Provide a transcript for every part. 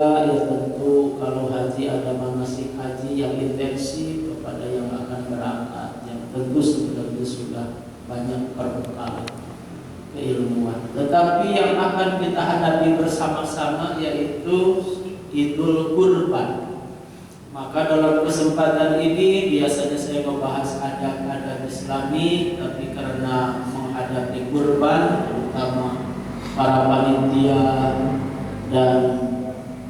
Ya tentu kalau haji ada manasik haji yang intensif kepada yang akan berangkat, yang tentu sebenarnya sudah banyak perbekalan keilmuan. Tetapi yang akan kita hadapi bersama-sama yaitu Idul Kurban. Maka dalam kesempatan ini biasanya saya membahas adab-adab Islami, tapi karena menghadapi kurban, terutama para panitia dan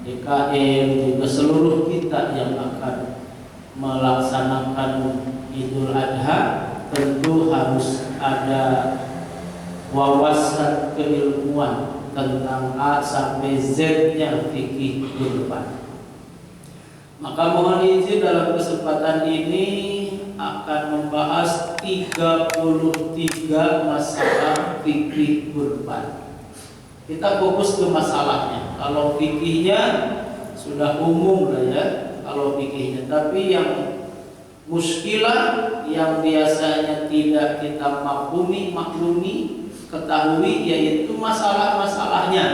DKM juga seluruh kita yang akan melaksanakan Idul Adha, tentu harus ada wawasan keilmuan tentang A sampai Z-nya fikih kurban. Maka mohon izin dalam kesempatan ini akan membahas 33 masalah fikih kurban. Kita fokus ke masalahnya. Kalau fikihnya sudah umum lah ya, kalau fikihnya. Tapi yang muskilah, yang biasanya tidak kita maklumi, ketahui, yaitu masalah-masalahnya.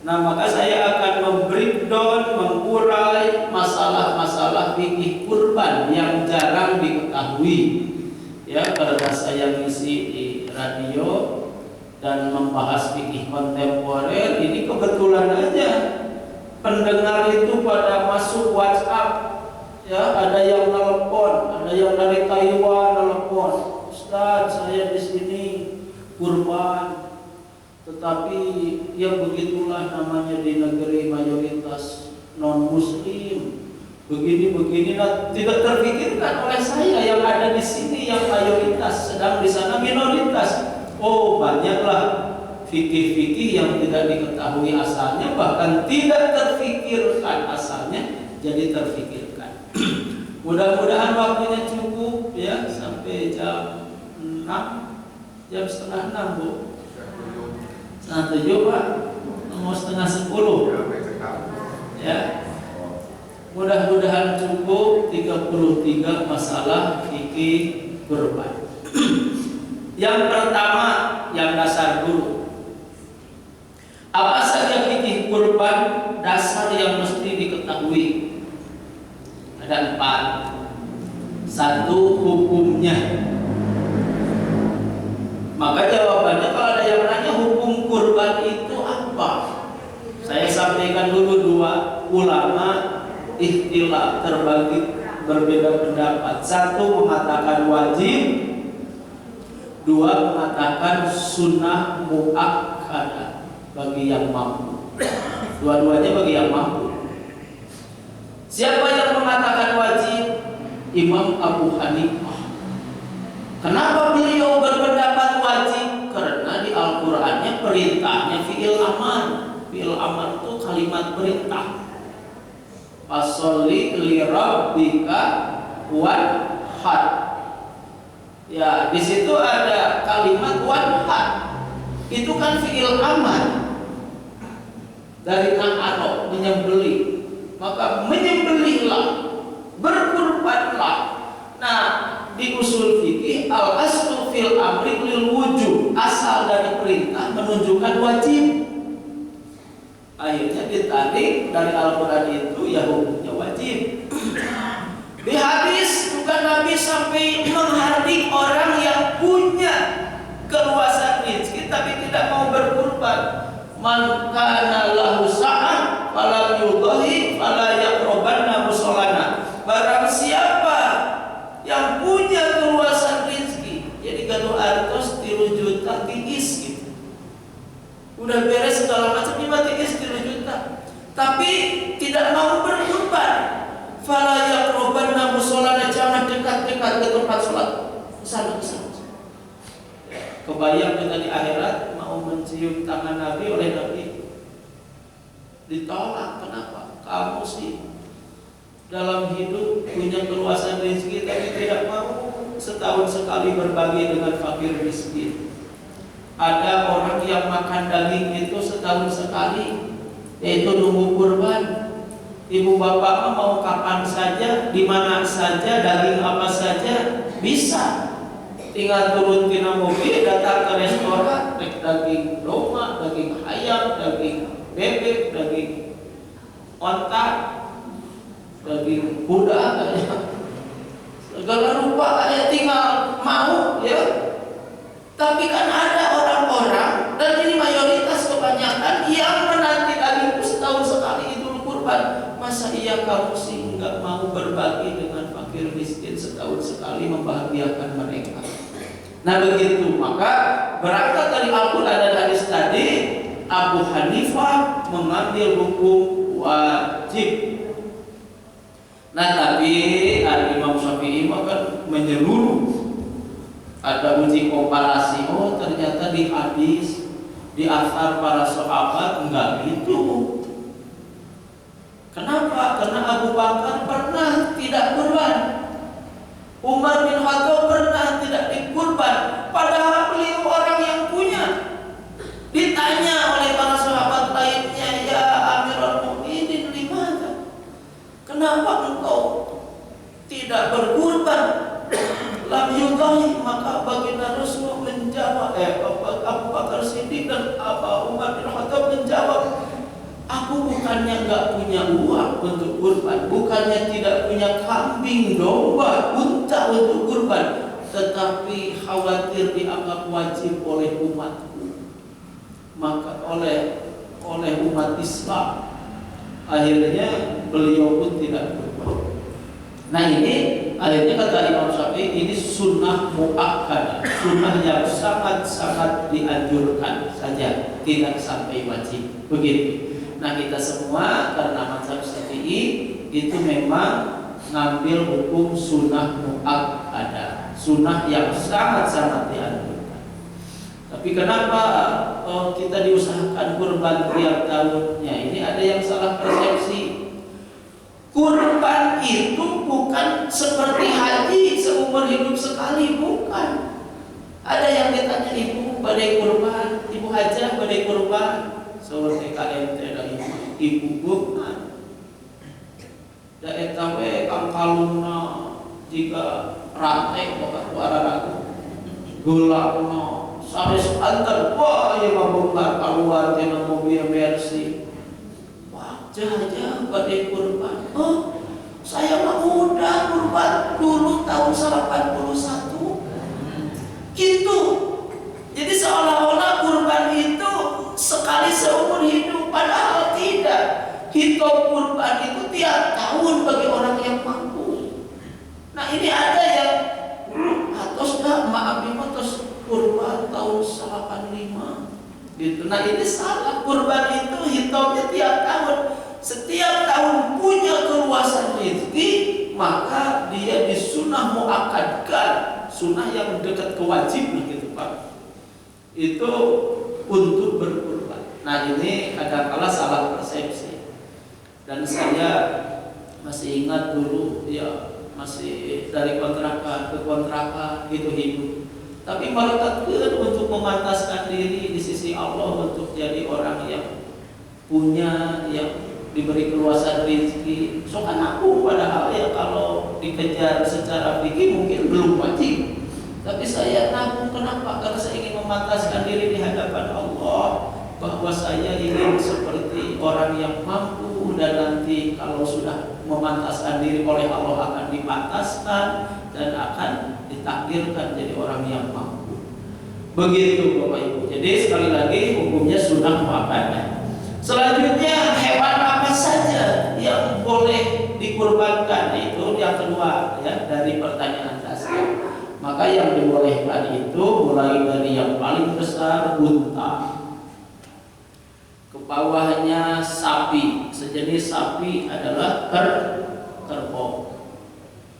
Nah, maka saya akan membreakdown, mengurai masalah-masalah fikih kurban yang jarang diketahui. Ya, karena saya ngisi di radio dan membahas fikih kontemporer, ini kebetulan aja pendengar itu pada masuk WhatsApp. Ya, ada yang nelpon, ada yang dari Taiwan nelpon, Ustaz, saya di sini kurban, tetapi yang begitulah namanya di negeri mayoritas non muslim, begini-begini. Nah, tidak terpikirkan oleh saya yang ada di sini yang mayoritas, sedang di sana minoritas. Oh, banyaklah fikih-fikih yang tidak diketahui asalnya, bahkan tidak terfikirkan asalnya, jadi terfikirkan. Mudah-mudahan waktunya cukup ya, sampai jam 6, jam setengah 6 Bu. Setengah 7 Pak, mau setengah 10 ya. Mudah-mudahan cukup 33 masalah fikih kurban. Yang pertama, yang dasar dulu. Apa saja fikih kurban dasar yang mesti diketahui? Ada 4. 1, hukumnya. Maka jawabannya kalau ada yang nanya hukum kurban itu apa? Saya sampaikan dulu 2. Ulama ikhtilaf, terbagi berbeda pendapat. 1 mengatakan wajib, 2 mengatakan sunnah muakkadah bagi yang mampu. Dua-duanya bagi yang mampu. Siapa yang mengatakan wajib? Imam Abu Hanifah. Kenapa beliau berpendapat wajib? Karena di Al-Qur'annya perintahnya fi'il amar. Fi'il amar itu kalimat perintah. Fasholli li rabbika wanhar. Ya, di situ ada kalimat wanhar. Itu kan fi'il amar. Dari nahara, menyembelih. Maka menyembelihlah, berkurbanlah. Nah, di usul fikih al-aslu fil amri lil wujub. Asal dari perintah menunjukkan wajib. Akhirnya ditarik dari Al-Qur'an itu ya hukumnya wajib. Di hadis bukan Nabi sampai menghardik orang yang punya keluasan rezeki tapi tidak mau berkurban. Man kana lahu sa'ah falam yudhi fala yaqrabanna musallana. Barang siapa yang punya keluasan rezeki, jadi gaduh artos 3 juta tingis gitu. Udah beres segala macam, cuma tingis 3 juta. Tapi tidak mau berkurban. Fala yaqrabanna musallana, jangan dekat-dekat ke tempat sholat. Kesana. Kebayang kita di akhirat mau mencium tangan Nabi, oleh Nabi ditolak. Kenapa? Kamu sih dalam hidup punya keluasan rezeki tapi tidak mau setahun sekali berbagi dengan fakir miskin. Ada orang yang makan daging itu setahun sekali, yaitu nunggu kurban. Ibu bapak mau kapan saja, di mana saja, daging apa saja bisa. Tinggal turun tina mobil, datang ke restoran, daging domba, daging ayam, daging bebek, daging onta, daging kuda, segala rupa kayak tinggal mau ya. Tapi kan ada orang-orang, dan ini mayoritas kebanyakan, yang menanti dagingku setahun sekali Idul Kurban. Masa iya kamu sih nggak mau berbagi dengan fakir miskin setahun sekali, membahagiakan mereka? Nah begitu, maka berangkat dari Al-Quran dan hadis tadi, Abu Hanifah mengambil hukum wajib. Nah tapi Imam Syafi'i kan menyeluruh. Ada uji komparasi, oh ternyata di hadis, di asar para sahabat enggak gitu. Kenapa? Karena Abu Bakar pernah tidak kurban, Umar bin Khattab pernah tidak dikurban, padahal beliau orang yang punya. Ditanya oleh para sahabat lainnya, ya Amirul Mukminin, limana? Kenapa engkau tidak berkurban? Lam yudahi, maka baginda Rasul menjawab, Abu Bakar Siddiq dan Abu Umar bin Khattab menjawab, aku bukannya nggak punya uang untuk kurban, bukannya tidak punya kambing, domba, unta untuk kurban, tetapi khawatir dianggap wajib oleh umatku, maka oleh umat Islam. Akhirnya beliau pun tidak kurban. Nah ini akhirnya kata Imam Syafi'i, ini sunnah mu'akkadah, sunnah yang sangat-sangat dianjurkan saja, tidak sampai wajib. Begitu. Nah kita semua karena mazhab Syafi'i itu memang ngambil hukum sunnah mu'akkadah, sunnah yang sangat-sangat dianjurkan. Tapi kenapa kita diusahakan kurban tiap tahunnya? Ini ada yang salah persepsi. Kurban itu bukan seperti haji seumur hidup sekali, bukan. Ada yang ditanya, ibu badai kurban, ibu hajah badai kurban, seperti kalian tidak ibu bukan. Da eta we kang kalungna jika rantai boga suara ragu. Gulana sanes antar wah ieu mah bongkar keluar tina mobil Mercy. Wajah badai kurban. Oh, saya mah udah kurban dulu tahun 81. Gitu. Jadi seolah-olah kurban itu sekali seumur hidup, padahal tidak. Hitung kurban itu tiap tahun bagi orang yang mampu. Nah ini ada yang atos dah maaf terus kurban tahun 85 gitu. Nah ini salah, kurban itu hitungnya tiap tahun. Setiap tahun punya keluasan rezeki, maka dia disunah muakkadkan, sunnah yang dekat kewajiban gitu Pak. Itu untuk berkurban. Nah ini kadang-kala salah persepsi. Dan saya masih ingat dulu ya, masih dari kontrakan ke kontrakan gitu hidup. Tapi merekatkan untuk memantaskan diri di sisi Allah untuk jadi orang yang punya, yang diberi keluasan rezeki. So kan aku padahal ya kalau dikejar secara fikih mungkin belum wajib. Tapi saya nabung, kenapa? Karena saya ingin memantaskan diri di hadapan Allah, bahwa saya ingin seperti orang yang mampu, dan nanti kalau sudah memantaskan diri oleh Allah akan dipantaskan dan akan ditakdirkan jadi orang yang mampu. Begitu Bapak Ibu. Jadi sekali lagi hukumnya sunnah muakkadah. Selanjutnya hewan apa saja yang boleh dikurbankan, itu yang kedua ya dari pertanyaan dasar. Maka yang dibolehkan itu mulai dari yang paling besar unta, ke bawahnya sapi, sejenis sapi adalah kerbau.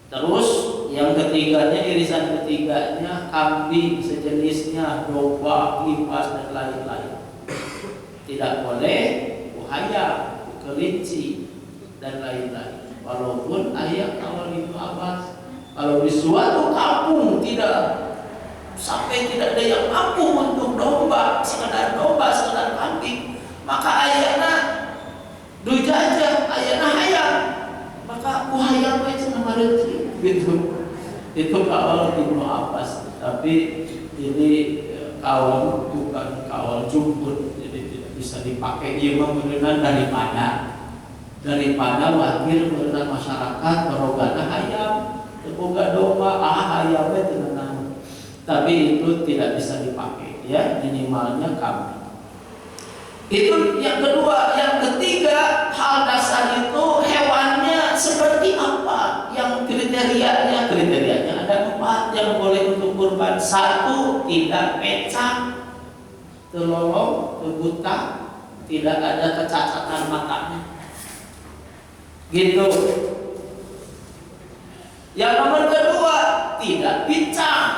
Terus yang ketiganya, irisan ketiganya kambing sejenisnya, domba, kipas dan lain-lain. Tidak boleh buaya, kelinci dan lain-lain. Walaupun ayat awal Ibnu Abbas, kalau di suatu kampung tidak sampai tidak ada yang mampu untuk domba, sekedar kambing, maka ayatnya dujajah, ayatnya hayam, maka buaya itu nama rezeki gitu. Itu kawal Ibnu Abbas. Tapi ini kawal bukan kawal jumhur, jadi tidak bisa dipakai. Ia mengenal daripada daripada wakil berenang masyarakat berogana hayam boga domba hayamnya tenang. Tapi itu tidak bisa dipakai, ya, minimalnya kambing. Itu yang kedua. Yang ketiga, hal dasar itu hewannya seperti apa? Yang kriterianya ada 4 yang boleh untuk kurban. 1, tidak pecah, telolong, buta, tidak ada kecacatan matanya. Gitu. Yang nomor kedua, tidak pincang.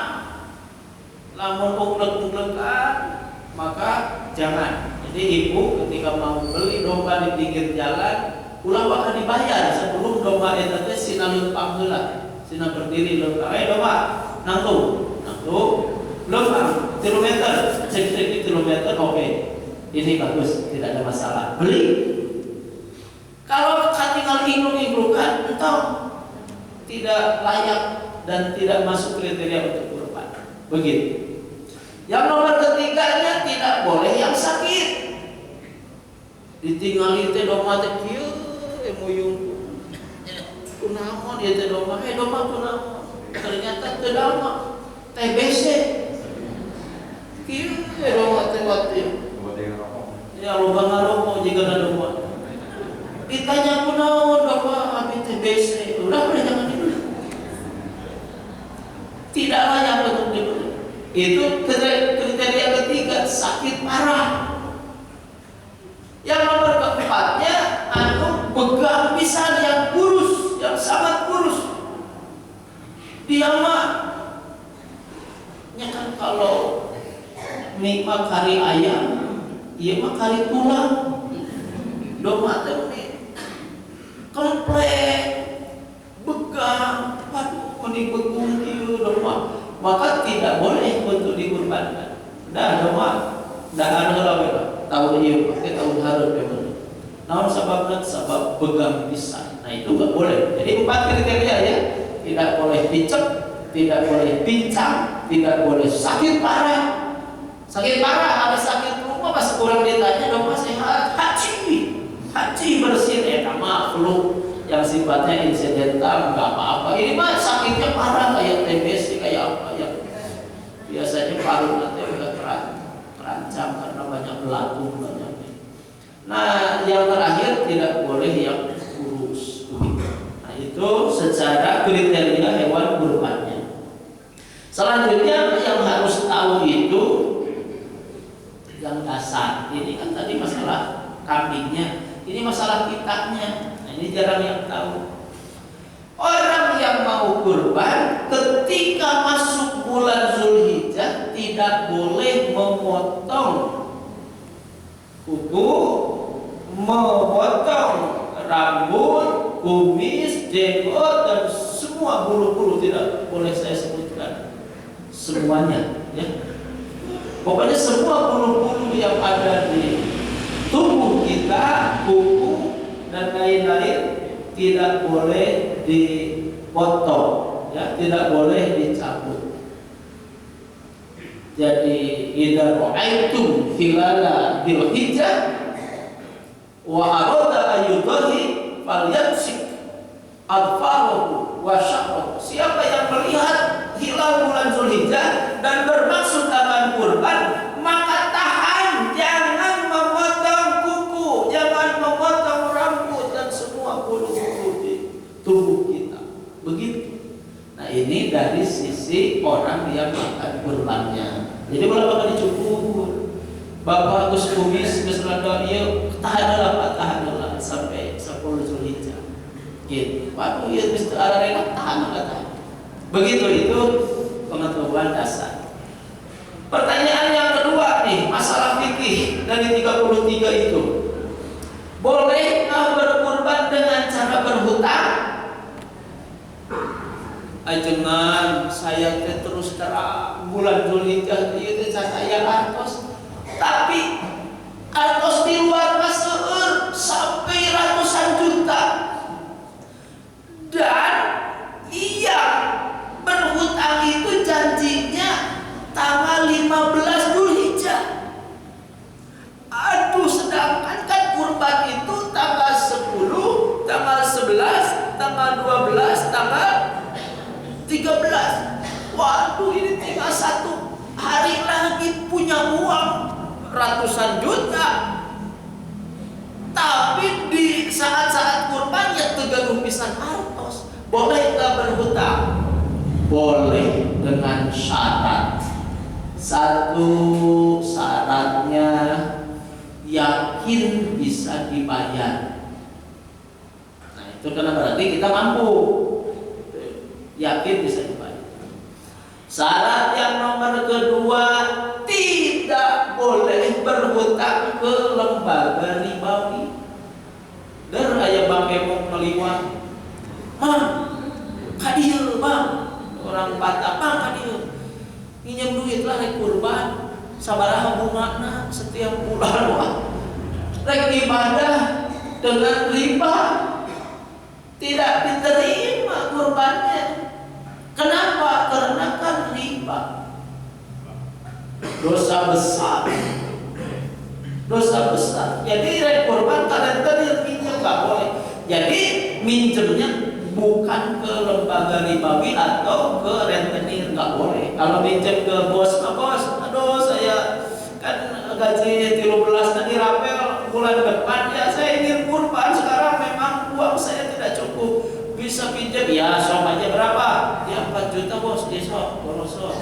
Lamun uglek-uglekan, maka jangan. Jadi ibu ketika mau beli domba di pinggir jalan, ulah bakal dibayar sebelum domba itu teh sina leumpang heula, sina berdiri leumpang. Domba, nangtung, leumpang, kilometer, cek kilometer, oke. Ini bagus, tidak ada masalah. Beli. Kalau tinggal igluk-iglukan, entah tidak layak dan tidak masuk kriteria untuk kurban. Begitu. Yang nomor ketiganya, tidak boleh yang sakit. Ditinggali teh domba teh kieu emuyung. Kunaon ieu teh domba? Domba kunaon? Ternyata teu dalma. TBC. Kieu domba teh watiu. Ya loba ngarokok jigana domba. Ditanya kunaon domba abi TBC. Udah jangan dibeli. Tidak layak untuk dibeli. Itu kriteria ketiga, sakit parah. Yang nomor keempatnya, pegang pisan yang kurus, yang sangat kurus. Dia mah, kan kalau nikmat kari ayam, iya mah kari tulang. Domba teh komplek, begang, waduh, mending begung kieu domba. Maka tidak boleh untuk dikurbankan. Dah domba, dah hareulah tahun ieu pakai tahun hareup memang. Naon sababna? Sabab begang pisan. Nah itu enggak boleh. Jadi 4 kriteria, ya. Tidak boleh picek, tidak boleh pincang, tidak boleh sakit parah. Sakit parah, ada sakit rumah pas kurang ditanya domba sehat, haji bersih nama flu yang sifatnya insidental, enggak apa-apa. Ini mah sakitnya parah kayak TBC, kayak apa ya. Biasanya paru nanti udah terancam karena banyak belatung banyak. Nah, yang terakhir tidak boleh yang kurus. Nah, itu secara kriteria hewan kurbannya. Selanjutnya yang harus tahu itu yang dasar. Ini kan tadi masalah kambingnya, ini masalah kitanya. Nah, ini jarang yang tahu. Orang yang mau kurban ketika masuk bulan Zulhijjah tidak boleh memotong kuku, memotong rambut, kumis, jenggot dan semua bulu-bulu, tidak boleh saya sebutkan semuanya, ya. Pokoknya semua bulu-bulu yang ada di tubuh kita, kuku dan lain-lain tidak boleh dipotong, ya, tidak boleh dicabut. Jadi idza ra'aitum hilala dzulhijjah wa arada ayyudhi falyamsik adfarahu wa sya'rahu. Siapa yang melihat hilal bulan Zulhijjah dan bermaksud akan kurban, maka tahan, jangan memotong kuku, jangan memotong rambut dan semua bulu-bulu di tubuh kita. Begitu. Nah, ini dari sisi orang yang akan kurbannya. Jadi kalau bakal dicukur, bapak Gus kumis, Gus rada ieu tahanlah sampai 10 Zulhijjah. Gitu. Waduh, ieu geus teu ararena tahan. Begitu, itu pengetahuan dasar. Pertanyaan yang kedua nih, masalah fikih dari 33 itu. Bolehkah berkurban dengan cara berhutang? Ajengan saya terus terang bulan Zulhijjah ieu teh saya artos. Tapi artos di luar maseur sampai ratusan juta. Dan iya, berhutang itu janjinya tanggal 15 Zulhijjah. Aduh, sedangkan kan kurban itu tanggal 10 waduh ini tinggal 1 hari lagi punya uang ratusan juta. Tapi di saat-saat kurban ya tegaluh pisan artos. Boleh nggak berhutang? Boleh, dengan syarat. Satu syaratnya yakin bisa dibayar. Nah itu karena berarti kita mampu, yakin bisa dibayar. Syarat yang nomor kedua, tidak boleh berhutang ke lembaga ribawi. Der aya Bang Emok ngeliwat, kadieu Bang, orang Batak Bang kadieu pinjam duit lah rek kurban sabaraha bungana setiap bulan wah rek ibadah dengan riba tidak diterima kurbannya. Kenapa? Karena kan riba, dosa besar. Jadi rek kurban kalian pinjam nggak boleh. Jadi minjemnya bukan ke lembaga ribawi atau ke rentenir, nggak boleh. Kalau minjem ke bos, aduh saya kan gaji 13 nanti rapel bulan depan ya saya ingin kurban, sekarang memang uang saya tidak cukup, bisa pinjam ya sok aja berapa? Ya 4 juta bos, ya sok, borosok.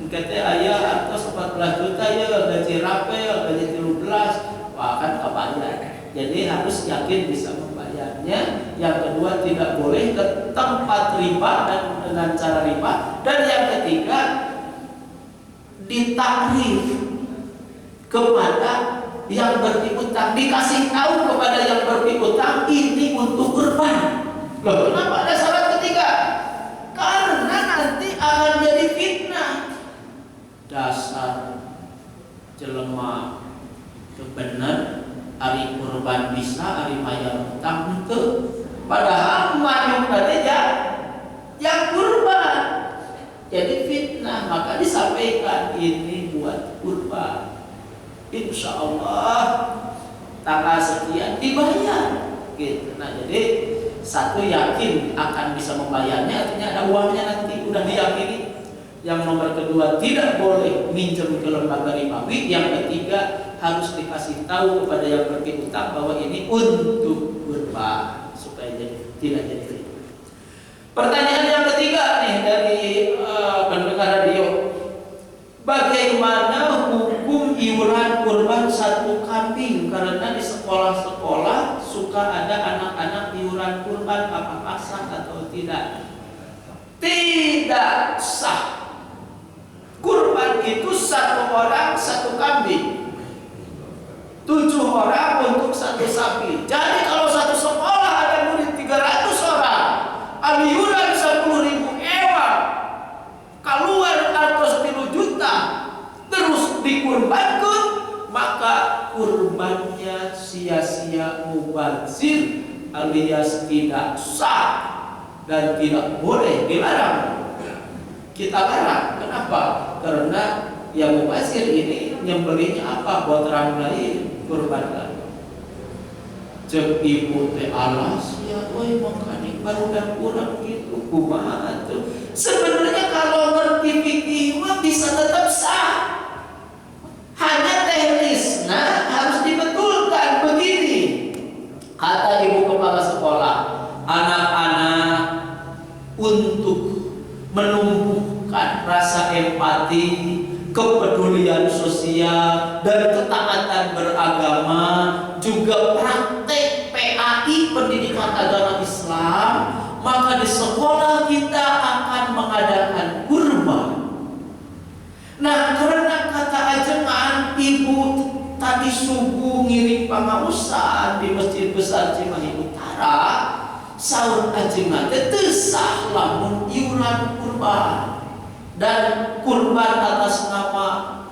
Kata ayah atas 14 juta ya gaji rapel, gaji 13, wah kan kebayar. Jadi harus yakin bisa membayarnya. Yang kedua tidak boleh ke tempat riba dan dengan cara riba. Dan yang ketiga ditakrif kepada yang berpiutang, dikasih tahu kepada yang berpiutang ini untuk kurban. Loh, kenapa ada syarat ketiga? Karena nanti akan jadi fitnah. Dasar jelema kebenar hari kurban bisa, hari bayar utang itu. Padahal manuk tadi yang kurban. Jadi fitnah, maka disampaikan ini buat kurban. Insya Allah tanggal sekian dibayar. Gitu. Nah jadi satu yakin akan bisa membayarnya, artinya ada uangnya nanti udah diyakini. Yang nomor kedua tidak boleh minjem ke lembaga ribawi. Yang ketiga harus dikasih tahu kepada yang berpiutang bahwa ini untuk kurban supaya tidak jadi riba. Pertanyaan yang ketiga nih dari pendengar radio, bagaimana hukum iuran kurban 1 kambing? Karena di sekolah-sekolah suka ada anak-anak iuran kurban, apakah sah atau tidak? Tidak sah. Kurban itu 1 orang 1 kambing, 7 orang untuk 1 sapi. Jadi kalau satu sekolah ada murid 300 orang, iuran 10.000 ewa, keluar 3 juta, terus dikurbankan, maka kurbannya sia-sia mubazir alias tidak sah dan tidak boleh, dilarang. Kita larang. Kenapa? Karena yang mubazir ini nyembelihnya apa? Buat orang lain, kurbankan. Cek ibu teh alas ya, woi makanya baru dan kurang gitu, kumaha tuh. Sebenarnya kalau ngerti fikih mah bisa tetap sah. Hanya teknisnya harus dibetulkan begini. Kata ibu kepala sekolah, anak-anak untuk menumbuhkan rasa empati, kepedulian sosial, dan ketaatan beragama, juga praktek PAI pendidikan agama Islam, maka di sekolah kita akan mengadakan kurban. Nah, karena kata ajengan ibu tadi subuh ngiring pangausan di Masjid Besar Cimahi Utara, sahur ajengan teu sah lamun iuran kurban. Dan kurban atas nama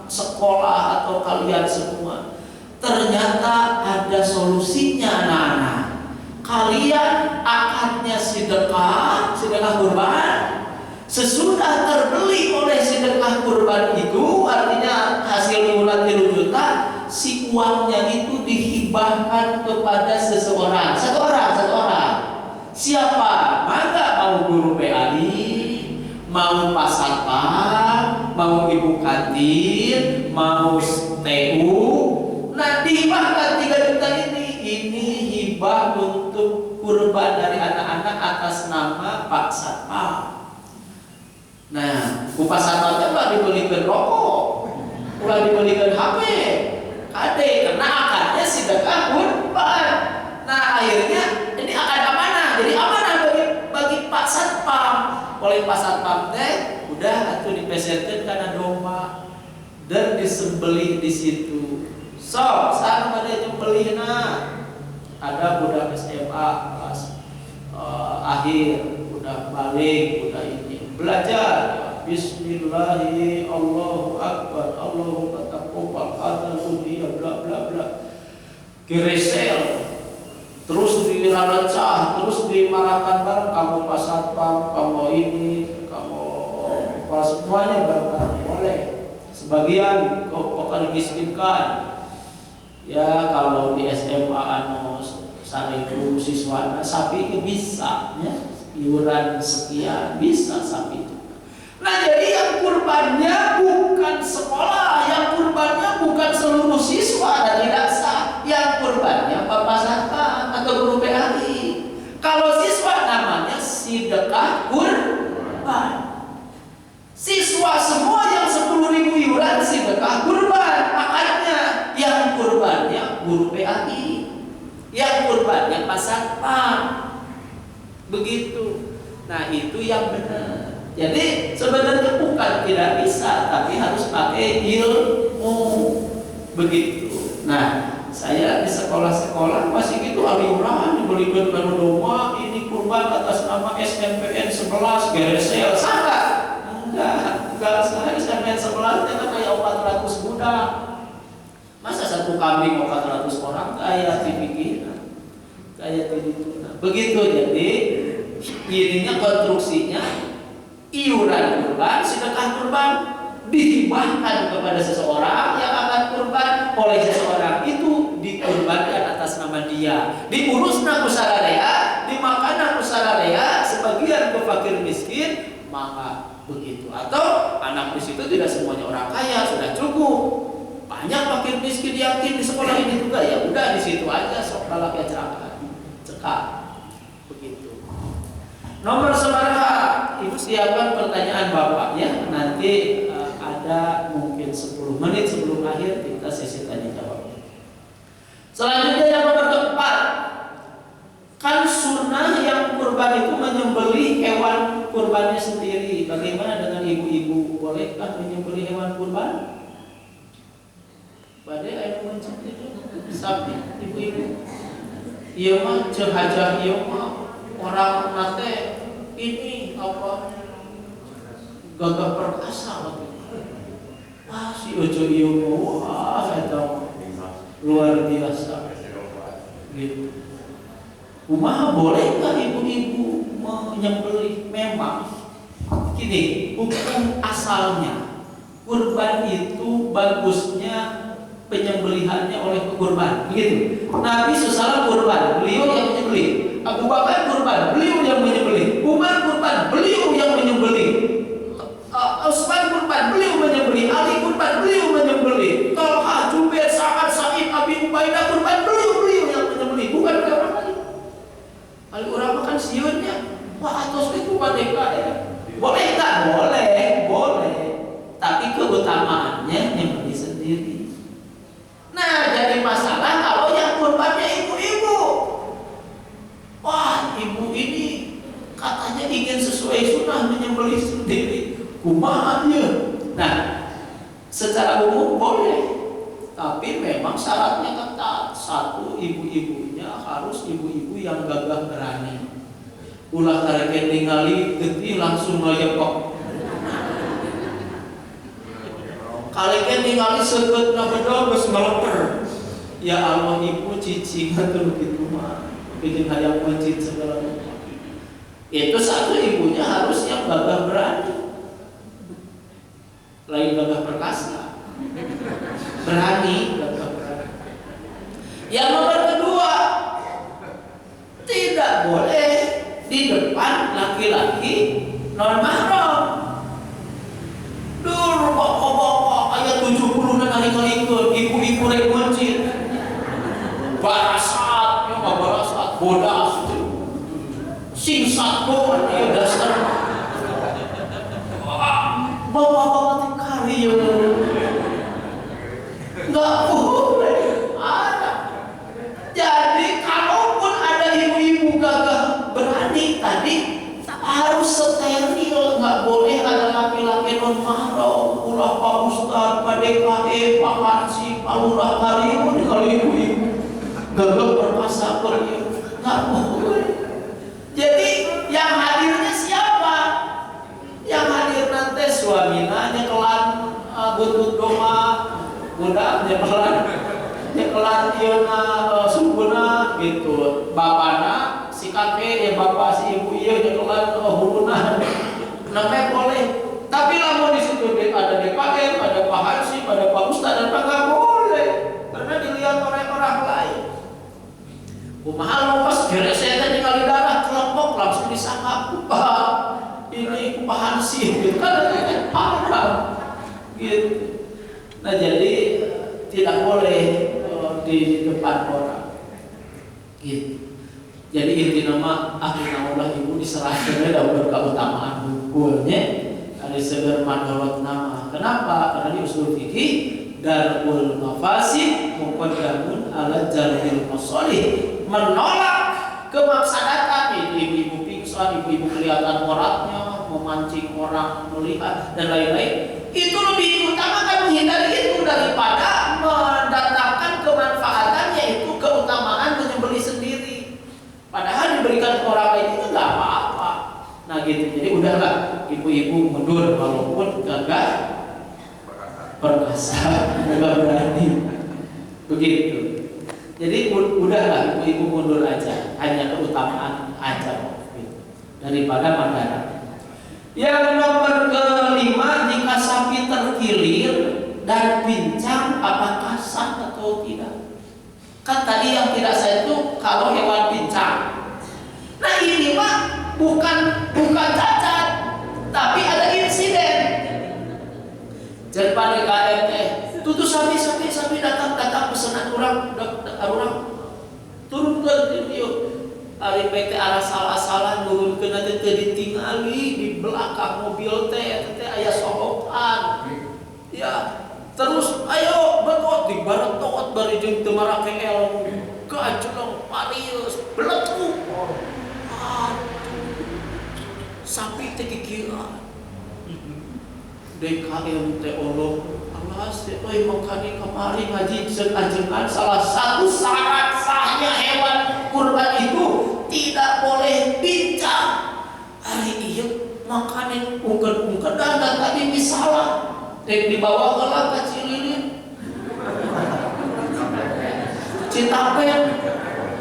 sekolah atau kalian semua, ternyata ada solusinya, anak-anak. Kalian akadnya sedekah kurban, sesudah terbeli oleh sedekah kurban itu, artinya hasil iuran 3 juta, si uangnya itu dihibahkan kepada seseorang, satu orang. Siapa? Maka mau guru PAI, mau Pak Satpam, mau Ibu kantin, mau TU. Nah, dihibahkan 3 juta ini hibah untuk kurban dari anak-anak atas nama Pak Satpam. Nah, Pak Satpam kan nggak dibelikan rokok, nggak dibelikan HP, kade, karena akadnya sedekah kurban. Nah, akhirnya ini akad amanah, jadi amanah bagi Pak Satpam. Oleh Pak Satpam teh udah atuh dipeserkeun kana domba dan disembelih di situ. So, sana pada nyembelihna ada budak SMA kelas akhir, udah balik, udah ini belajar. Bismillahi Allahu Akbar, Allahu taqabbal qadar bla bla bla. Kiresel terus dirancah, terus dimarahkan bareng, kamu Pak Satpam, kamu ini, kamu semuanya bareng boleh. Sebagian kok dimiskinkan. Ya kalau di SMA anu 1.000 siswa sapi itu bisa ya, iuran sekian bisa sapi itu. Nah, jadi yang kurbannya bukan sekolah, yang kurbannya bukan seluruh siswa dan tidak sah, yang kurbannya Bapak Satpam atau guru PAI. Kalau siswa namanya sedekah kurban. Siswa semua yang 10.000 iuran sedekah kurban, makanya yang kurbannya guru PAI, yang kurbannya Pak Satpam. Begitu. Nah, itu yang benar. Jadi sebenarnya bukan tidak bisa, tapi harus pakai ilmu. Begitu. Nah, saya di sekolah-sekolah masih gitu aliuran dibelikan kanu domba, ini kurban atas nama SMPN 11 Geresel. Salah. Enggak saya SMPN 11 kan kayak 400 budak. Masa satu kambing 400 orang kayak dipikiran. Kayak gitu. Nah, begitu jadi ininya konstruksinya iuran kurban, sedekah kurban dihibahkan kepada seseorang yang akan kurban oleh seseorang itu dikurbankan atas nama dia, diurus naku sararea, dimakan naku sararea, sebagian ke fakir miskin, maka begitu. Atau anak di situ tidak semuanya orang kaya, sudah cukup. Banyak fakir miskin yakin di sekolah ini juga, ya udah di situ aja sok balak ya cekak. Begitu. Nomor sabaraha, Ibu siapkan pertanyaan Bapak ya. Nanti ada mungkin 10 menit sebelum akhir kita sesi tanya jawab. Selanjutnya yang nomor keempat, kan sunnah yang kurban itu menyembelih hewan kurbannya sendiri. Bagaimana dengan ibu-ibu? Bolehkah menyembelih hewan kurban? Badai air mencet itu sapi ibu-ibu. Iya mah cehajah iya mah orang nate ini apa gagah perkasa waktu. Wah si ojo iya wah eta luar biasa. Gitu. Kumaha boleh nggak ibu-ibu menyembelih? Memang gini, hukum asalnya kurban itu bagusnya penyembelihannya oleh kurban, begitu. Nabi SAW kurban, beliau yang menyembelih. Abu Bakar kurban, beliau yang menyembelih. Umar kurban, beliau yang menyembelih. Utsman kurban, beliau menyembelih. Ali kurban, beliau menyembelih. Talha, Jubair, Sa'ad, Sa'id, Abi Ubaidah kurban, beliau yang menyembelih. Bukan orang lain. Kalau orang makan siunnya, wah atos itu merdeka ya. Boleh nggak? Boleh. Tapi keutamaannya nyembelih sendiri. Nah, jadi masalah kalau yang kurbannya ibu-ibu. Wah, ibu ini katanya ingin sesuai sunnah menyembelih sendiri. Kumaha ya? Nah, secara umum boleh. Tapi memang syaratnya ketat. Satu, ibu-ibunya harus ibu-ibu yang gagah berani. Ulah tarekin ningali geti langsung ngayepok. Kalian ningali seukeut na bedol geus ngaleper. Ya Allah ibu cicing atuh kitu mah. Bikin hayang mencit segala macam. Itu satu, ibunya harus yang gagah berani. Lain gagah perkasa. Berani, gagah berani. Yang nomor kedua, tidak boleh di depan laki-laki non mahram. sing satu ieu dasar bapak-bapak kari nggak boleh ada. Jadi kalaupun ada ibu-ibu gagah berani tadi harus steril, nggak boleh ada laki-laki non mahram, ulah Pak Ustad, Pak DKE, Pak Hansi, Pak Lurah kalimun kalau ibu-ibu gagah perkasa pergi nggak boleh. Jadi yang hadirnya siapa? Yang hadir nanti suaminya nyekelan buntut doma, budak nyekelan ieu subuna gitu. Bapana si kakek bapak si ibu ieu nyekelan huruna. Namanya boleh. Tapi lamun di situ ada DKM, ada Pak Hansi, ada Pak Ustad, dan nggak boleh karena dilihat oleh orang lain. Kumaha lo pas geres saya tadi kali darah kelompok langsung disangka Pak ini Pak Hansi gitu kan haram gitu. Nah jadi tidak boleh di depan orang gitu. Jadi inti nama akhirnya Allah ibu diserahkan dalam keutamaan hukumnya dari seger madorot nama. Kenapa? Karena di usul fikih darul mafasid muqaddamun ala jalbil masalih, menolak kemaksadatan. Ibu-ibu pingsan, ibu-ibu kelihatan moratnya, memancing orang melihat dan lain-lain, itu lebih diutamakan menghindari itu daripada mendatangkan kemanfaatan, yaitu keutamaan menyembelih sendiri. Padahal diberikan ke orang lain itu nggak apa-apa. Nah gitu. Jadi udahlah ibu-ibu mundur walaupun gagah perkasa, nggak berani. Begitu. Jadi udahlah ibu-ibu mundur aja, hanya keutamaan aja daripada mandara. Yang nomor kelima, jika sapi terkilir dan pincang apakah sah atau tidak? Kan tadi yang tidak sah itu kalau hewan pincang. Nah ini mah bukan cacat, tapi ada insiden. Jadi pada KMT tutu sapi datang pesanan orang turun ke video. Ari PT asal-asalan nurun kena teh ditingali di belakang mobil teh aya sohokan. Ya, terus ayo betot di baretot bari jeung teu marake elmu. Kacung parius beletuk. Sapi teh kikieuan. DKM teh Allah alas teh euy makani kamari ngaji jeung ajengan salah satu syarat sahnya hewan kurban itu tidak boleh pincang. Hari ieu makane ungkeun dan tadi misalah dek dibawa heula ka Cililin. Citapen.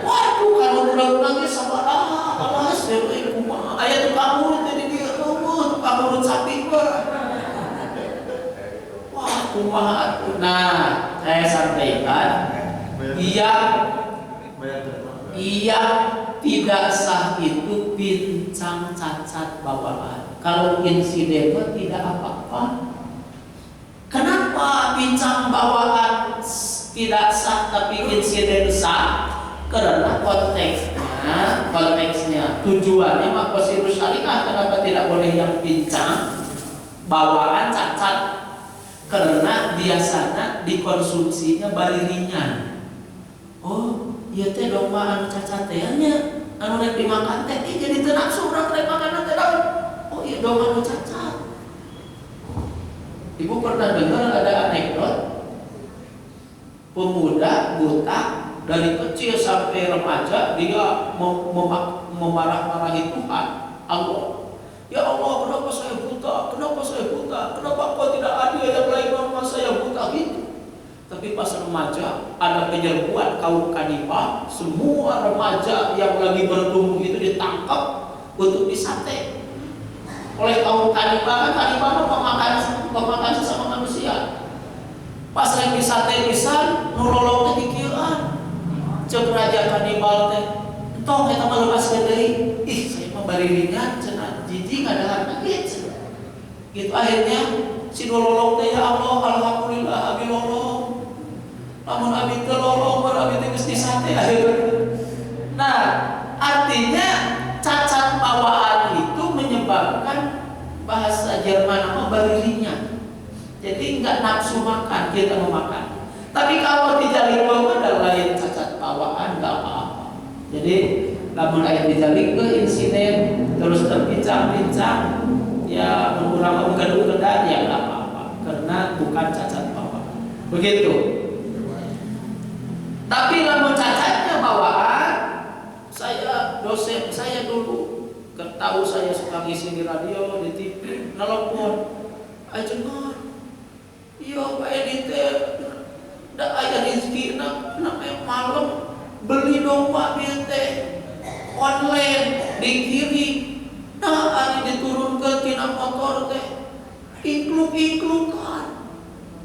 Waduh kalau urang-urang ge sabaraha alas teh euy kumaha aya tukang urut teh di dieu tukang urut sapi mah. Kumaha. Nah, saya sampaikan yang tidak sah itu pincang cacat bawaan. Kalau insiden tidak apa-apa. Kenapa pincang bawaan tidak sah tapi insiden sah? Karena konteksnya tujuannya maka sirus syariah. Kenapa tidak boleh yang pincang bawaan cacat? Karena biasanya dikonsumsinya bari ringan. Oh, ieu teh domba anu cacat teh nya, anu rek dimakan teh jadi teu nafsu urang rek makan teh daun. Oh, ieu domba anu cacat. Ibu pernah dengar ada anekdot pemuda buta dari kecil sampai remaja dia memarah-marahi Tuhan Allah. Ya Allah, kenapa saya buta? Kenapa saya buta? Kenapa kau tidak adil yang lain norma saya buta gitu? Tapi pas remaja ada penyerbuan kaum kanibal, semua remaja yang lagi bertumbuh itu ditangkap untuk disate oleh kaum kanibal. Kanibal memakan sesama manusia. Pas lagi disate pisan, nulolong teh dikieuan. Cek raja kanibal teh, "Entong eta mah lepaskeun deui." Ih, saya mah bari ringan cenah. Jijik ada harta gitu. Gitu akhirnya si dololong teh ya Allah alhamdulillah abi lolong. Namun abi teh lolong bar abi teh geus disate akhirnya. Nah, artinya cacat Jerman apa baririnya. Jadi nggak nafsu makan, kita mau makan. Tapi kalau dijalik ada lain cacat bawaan nggak apa-apa. Jadi namun ayat dijalik ke insiden terus terbincang-bincang ya mengurangi ugan-ugan ya nggak apa-apa karena bukan cacat bawaan. Begitu. Tapi namun cacatnya bawaan, saya dosen saya dulu tahu saya suka ngisi di radio, di TV, nelpon, ajengan, iya Pak Editor, dah ayah rezeki nak malam beli dong Pak BT online dikirim, nah ada diturun ke tina motor teh, ikluk-iklukan,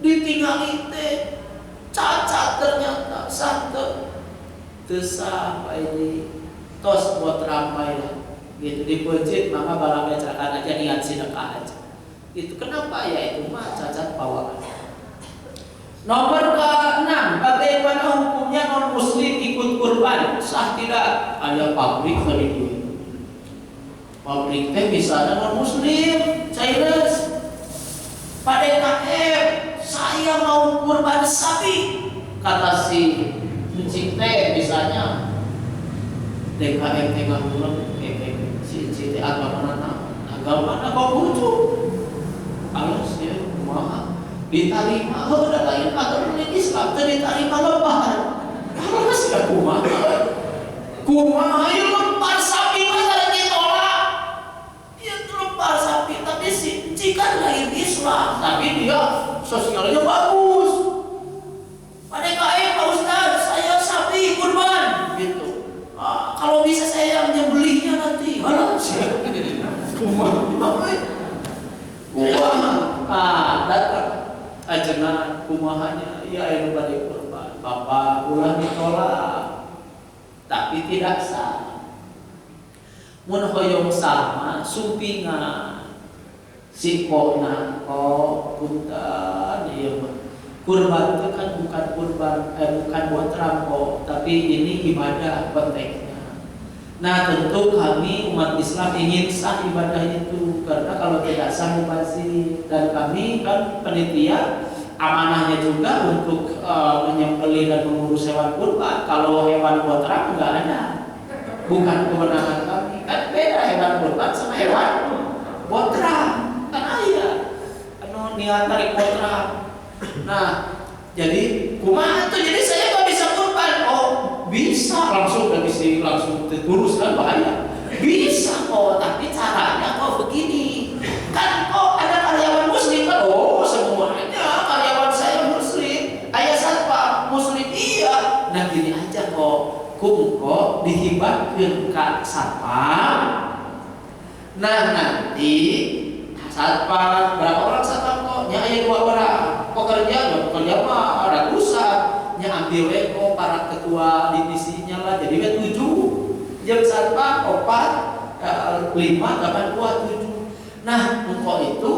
ditinggali teh, cacat ternyata satu, tesah Pak Edi, tos buat ramai lah. Gitu di pojit maka balangnya cerakan aja niat sedekah aja. Itu kenapa ya itu mah cacat bawaan. Nomor ke-6, bagaimana hukumnya non muslim ikut kurban? Sah tidak? Ada pabrik dari itu. Pabrik teh misalnya non muslim, Chinese. Pada DKM saya mau kurban sapi. Kata si Cik teh misalnya DKM tengah bulan si agama kok lucu halus ya kumaha diterima udah lain agama Islam diterima lebaran halus ya kumaha ayo lempar sapi masa ditolak ya lempar sapi tapi si jika lain Islam tapi dia sosialnya bagus pada kaya Pak Ustaz saya sapi kurban gitu. Kalau bisa saya yang menyembelihnya nanti. Malah siapa? Datang ajengan kumahanya ya anu bade kurban. Bapak ulah ditolak. Tapi tidak sah. Mun hoyong sama sumpingan sikona punten ieu mah. Kurban itu kan bukan bukan buat rampok, tapi ini ibadah konteksnya. Nah tentu kami umat Islam ingin sah ibadah itu karena kalau tidak sah mubazir dan kami kan panitia amanahnya juga untuk menyembelih dan mengurus hewan kurban. Kalau hewan buat terang nggak ada, bukan kewenangan kami. Kan beda hewan kurban sama hewan buat terang kan ayah. Niat tarik buat terang. Nah, jadi kumaha tuh? Jadi saya nggak bisa kurban. Oh, bisa langsung terus kan bahaya. Bisa kok, tapi caranya kok begini. Kan kok ada karyawan muslim kan? Oh, semuanya karyawan saya muslim. Ayah satpam muslim iya. Nah gini aja kok, kok dihibahkan ke satpam. Nah nanti satpam berapa orang satpam kok? Ya ayah 2 orang. Pekerja mah ratusan, ambil weko para ketua divisinya lah, jadi 7 jam satpam 4, 5, 8, 7. Nah engkau itu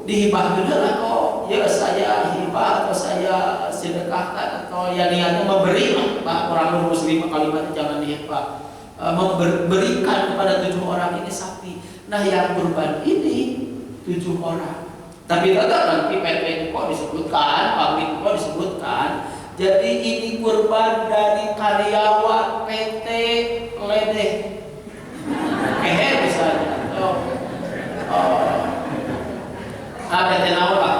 dihibahkan lah kok, ya saya hibah atau saya sedekahkan atau ya niatnya memberi lah, orang muslim kalimatnya jangan dihibah, memberikan kepada 7 orang ini sapi. Nah yang kurban ini 7 orang. Tapi tetap nanti PT kok disebutkan, pabrik kok disebutkan. Jadi ini kurban dari karyawan PT Ledeh. Misalnya. PT Naura.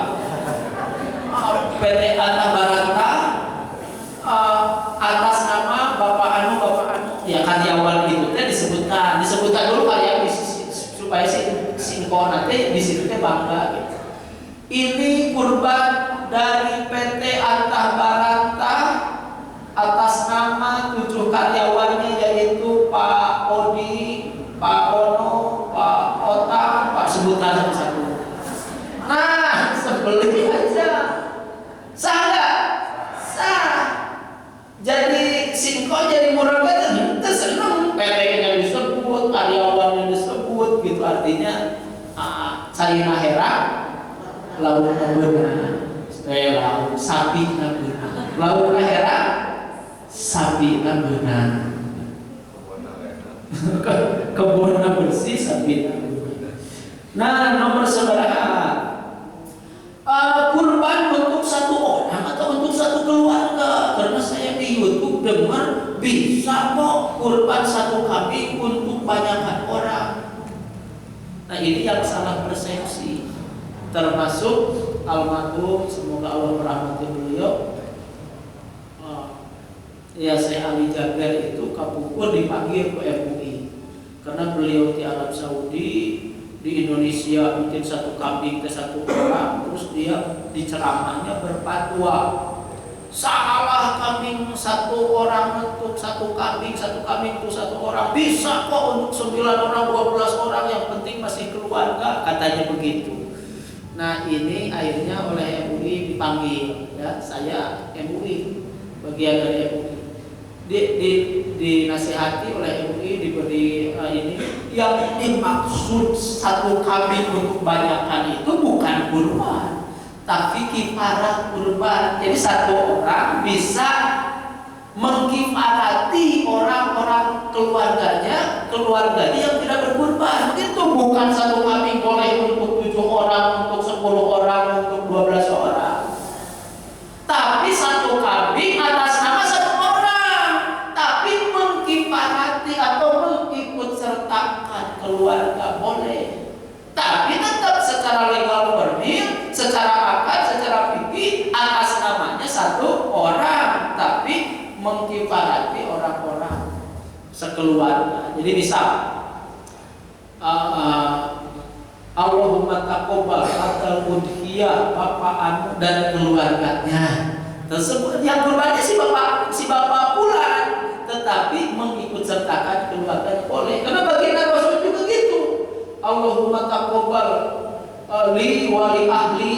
PT Atta Barata atas nama Bapak Anu. Ya karyawan itu teh disebutkan dulu karyawan supaya sinkron nanti di situ teh bangga gitu. Ini kurban dari PT Atta Barata atas nama 7 karyawannya yaitu Pak Odi, Pak Ono, Pak Otang, Pak sebutan satu-satu. Nah, sebelum aja. Sah nggak? Sah. Jadi singko jadi murah banget. Itu seneng. PT-nya disebut, karyawannya disebut, gitu artinya salina heran. Lauk beunang, lauk sapi beunang. Lauk heran, sapi beunang. Kebunna bersih, sapi beunang. Nah, nomor seberapa? Kurban untuk satu orang atau untuk satu keluarga? Karena saya di YouTube dengar bisa kok kurban satu kambing untuk banyakan orang. Nah, ini yang salah persepsi. Termasuk almarhum, semoga Allah merahmati beliau. Ya, saya Ali Jaber itu kapupun dipanggil ke MUI karena beliau di Arab Saudi, di Indonesia mungkin satu kambing ke satu orang, terus dia di ceramahnya berfatwa salah kambing satu orang untuk satu kambing untuk satu orang, bisa kok untuk 9 orang 12 orang, yang penting masih keluarga, katanya begitu. Nah, ini akhirnya oleh MUI dipanggil, ya, saya MUI, bagian dari MUI, dinasihati oleh MUI, diberi ini yang dimaksud satu kambing untuk banyakan itu bukan kurban, tapi kifarat kurban. Jadi satu orang bisa mengkifarati orang-orang keluarganya yang tidak berkurban. Begitu, bukan satu kambing boleh untuk 7 orang, untuk 10 orang, untuk 12 orang, tapi satu kambing atas nama satu orang, tapi mengkifarati atau mengikut sertakan keluarga boleh, tapi tetap secara legal formil, secara akad, secara fikih atas namanya satu orang, tapi mengkifarati orang-orang sekeluarga. Jadi misal Allahumma taqabbal atal udhiyah bapak anu dan keluarganya tersebut, yang kurbannya si bapak pula, tetapi mengikut sertakan keluarganya boleh, karena baginda Rasul juga gitu. Allahumma taqabbal li wali ahli,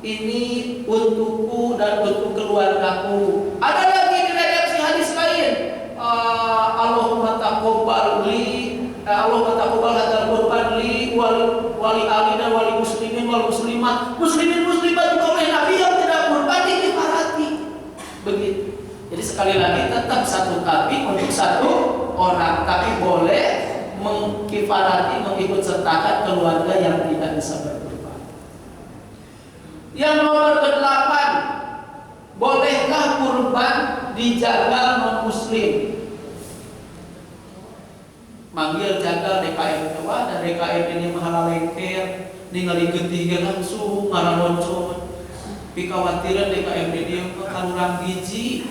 ini untukku dan untuk keluargaku. Ada lagi di redaksi hadis lain, Allahumma taqabbal li, Allahumma taqabbal hadzal qurban li wali ahli dan wali muslimin wal muslimat. Muslimin muslimat juga oleh Nabi yang tidak kurban dikifarati. Begitu. Jadi sekali lagi tetap satu kambing untuk satu orang, tapi boleh mengkifarati, mengikut sertakan keluarga yang tidak bisa berkurban. Yang nomor ke-8, bolehkah kurban dijagal non-muslim? Manggil jagal DKM Jawa dan DKM ini mahala lengker, ningali ketiga langsung ngararoncon. Pikawatiran DKM dia kurang biji.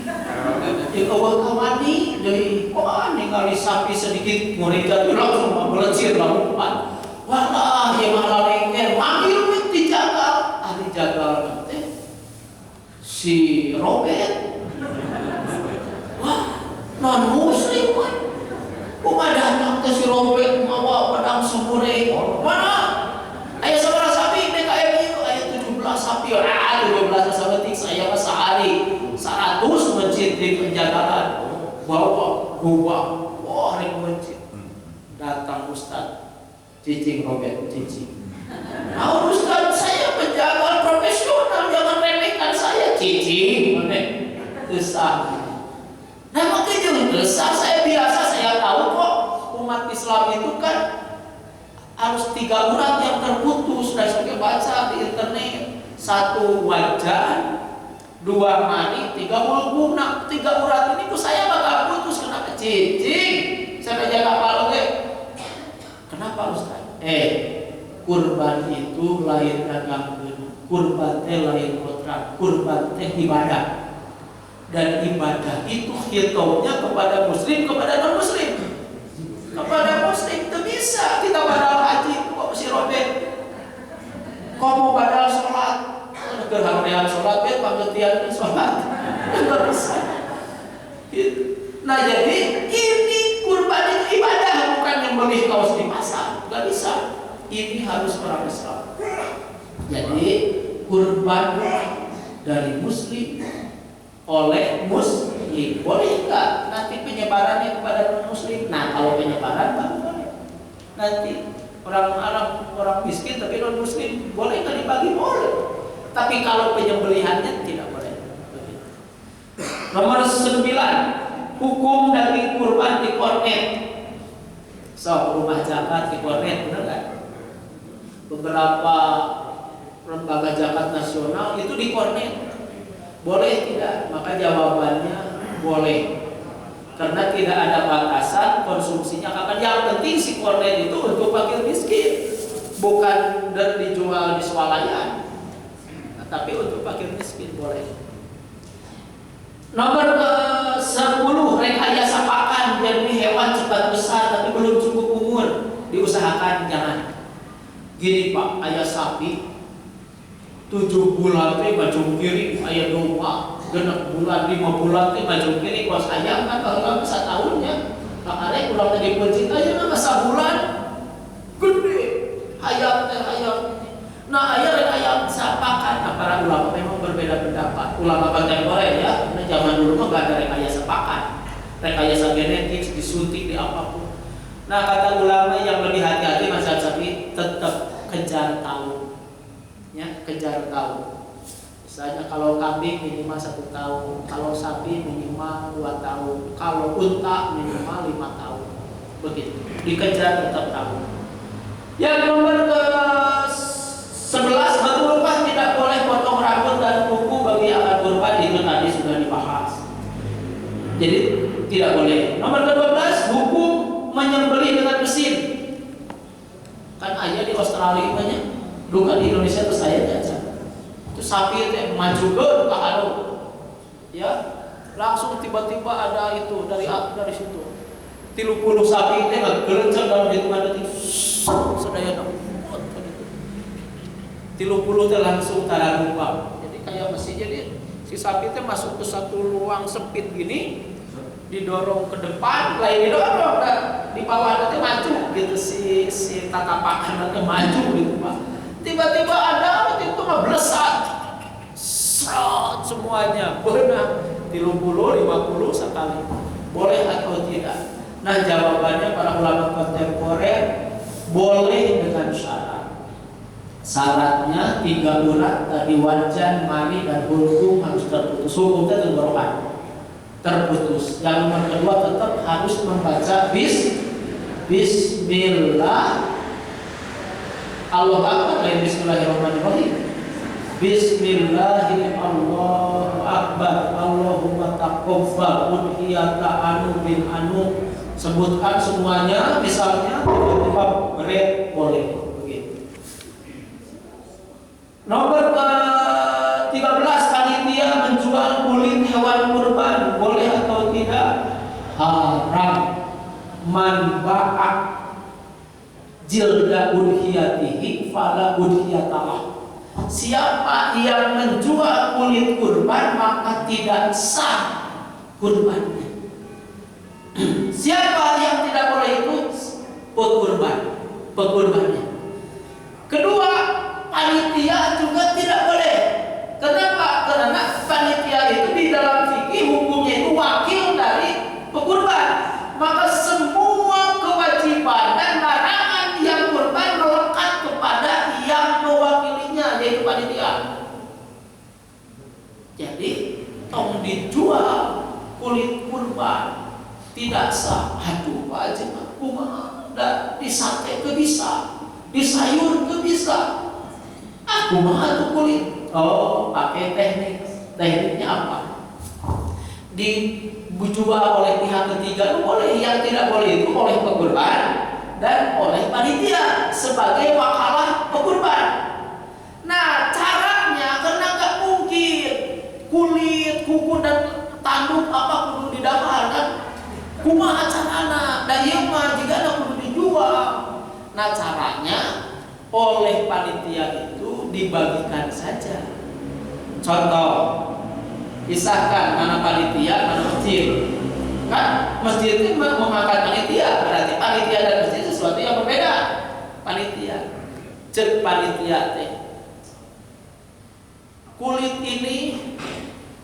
Yang awal kawani dari ningali sapi sedikit ngorita langsung melecir lamupan. Wah, yang mahala lengker manggil dijagal. Ahli jagal nanti si Robert. Wah, non muslim kan. Datang ke si Robert mawa pedang sumure. Mana? Ayah sabaraha sapi DKM itu, ayah 17 sapi. 17 sabetik saya mah sehari 100 masjid di penjagalan. Bawa gua, wah rek masjid. Datang Ustaz cicing Robert cicing. Nah, Ustaz, saya penjaga profesional, jangan remehkan saya. Cicing, mana? Besar. Nah, makanya besar saya biasa, saya tahu kok umat Islam itu kan harus 3 urat yang terputus. Sudah saya baca di internet, 1 wajan, 2 mani, 3 mulku. Nah, 3 urat ini tuh saya bakal putus. Kenapa? Cicing, saya jaga kepala gue. Kenapa Ustaz? Kurban itu lain dagangkeun, kurban teh lain kontrak, kurban teh ibadah. Dan ibadah itu hitungnya kepada muslim, kepada non muslim. Kepada muslim itu bisa kita badal haji kok si Robert. Kok mau badal sholat? Gerharian sholat ya, pangetian sholat. Enggak bisa. Nah, jadi ini kurban itu ibadah, bukan yang beli kaos di pasar. Enggak bisa. Ini harus orang Islam. Jadi kurban dari muslim oleh muslim boleh enggak? Nanti penyebarannya kepada non muslim. Nah, kalau penyebaran baru boleh. Nanti orang miskin tapi non muslim boleh nggak dibagi? Boleh. Tapi kalau penyembelihannya tidak boleh. Nomor 9, hukum daging kurban di kornet. So, rumah zakat di kornet, benar nggak? beberapa lembaga zakat nasional itu dikornet. Boleh tidak? Maka jawabannya boleh. Karena tidak ada batasan konsumsinya kapan. Yang penting si kornet itu untuk fakir miskin, bukan dan dijual di swalayan. Tapi untuk fakir miskin boleh. Nomor 10, rekayasa pakan. Jadi hewan cepat besar tapi belum cukup umur, diusahakan jangan. Gini Pak, ayah sapi 7 bulan teh maju kiri, ayah domba genep bulan 5 bulan teh maju kiri, kuas ayam kan kalau bisa tahunnya. Makanya kurang tadi pencit aja nama sabulan gede ayam teh ayam. Nah ayah rekayasa pakan. Nah, para ulama memang berbeda pendapat. Ulama kontemporer ya, karena zaman dulu mah gak ada rekayasa pakan, rekayasa genetik, disuntik di apapun. Nah kata ulama yang lebih hati-hati mazhab Syafi'i tetap kejar tahu, ya kejar tahu. Misalnya kalau kambing minimal 1 tahun, kalau sapi minimal 2 tahun, kalau unta minimal 5 tahun, begitu. Dikejar tetap tahu. Yang nomor ke-11, berkurban tidak boleh potong rambut dan kuku bagi akad kurban, itu tadi sudah dibahas. Jadi tidak boleh. Nomor ke-12, hukum menyembelih dengan mesin. Kan ayah di Australia banyak, dulu kan di Indonesia tuh saya aja. Itu sapi itu maju ke anu, ya langsung tiba-tiba ada itu dari situ. 30 sapi itu nggak gerencang dalam hitungan detik, sedaya dong. 30 itu langsung tararubah. Jadi kayak mesin, jadi si sapi itu masuk ke satu ruang sempit gini, didorong ke depan, lain didorong, di bawah nanti maju gitu, si tatapakan nanti maju gitu Pak. Tiba-tiba ada itu mah blesat, serot semuanya, pernah 30, 50 sekali, boleh atau tidak? Nah jawabannya para ulama kontemporer boleh dengan syarat. Syaratnya 3 urat tadi, wajan, mani dan hulkum harus terputus. Hukumnya tenggorokan terputus. Yang nomor kedua tetap harus membaca Bismillah. Allah Akbar, lain Bismillahirrahmanirrahim. Bismillahirrahmanirrahim. Allahu Akbar. Allahumma taqabbal udhiyata anu bin anu. Sebutkan semuanya, misalnya tiba-tiba berat boleh begitu. Nomor ke-13, panitia menjual kulit hewan kurban boleh atau tidak? Haram. Man ba'ak jilda udhiyatihi fala udhiyatalah. Siapa yang menjual kulit kurban maka tidak sah kurbannya. Siapa yang tidak boleh itu? Pekurbannya. Kedua, panitia juga tidak boleh. Kenapa? Karena panitia itu di dalam fikih hukumnya itu wakil dari pekurban. Maka semua kewajiban dan larangan yang kurban melekat kepada yang mewakilinya, yaitu panitia. Jadi, tong dijual kulit kurban tidak sah. Aduh Pak Haji, kumaha da di sate ke bisa, di sayur ke bisa. Aku mah tuh kulit. Oh, pakai teknik. Tekniknya apa? Dijual oleh pihak ketiga itu boleh, yang tidak boleh itu oleh pekurban dan oleh panitia sebagai wakalah pekurban. Nah, caranya karena nggak mungkin kulit, kuku dan tanduk apa kudu didahar kan? Kumaha carana? Da ieu mah jigana kudu dijual. Nah, caranya oleh panitia itu dibagikan saja. Contoh, pisahkan mana panitia, mana masjid. Kan masjid itu mengangkat panitia, berarti panitia dan masjid sesuatu yang berbeda. Panitia, cek panitia teh. Kulit ini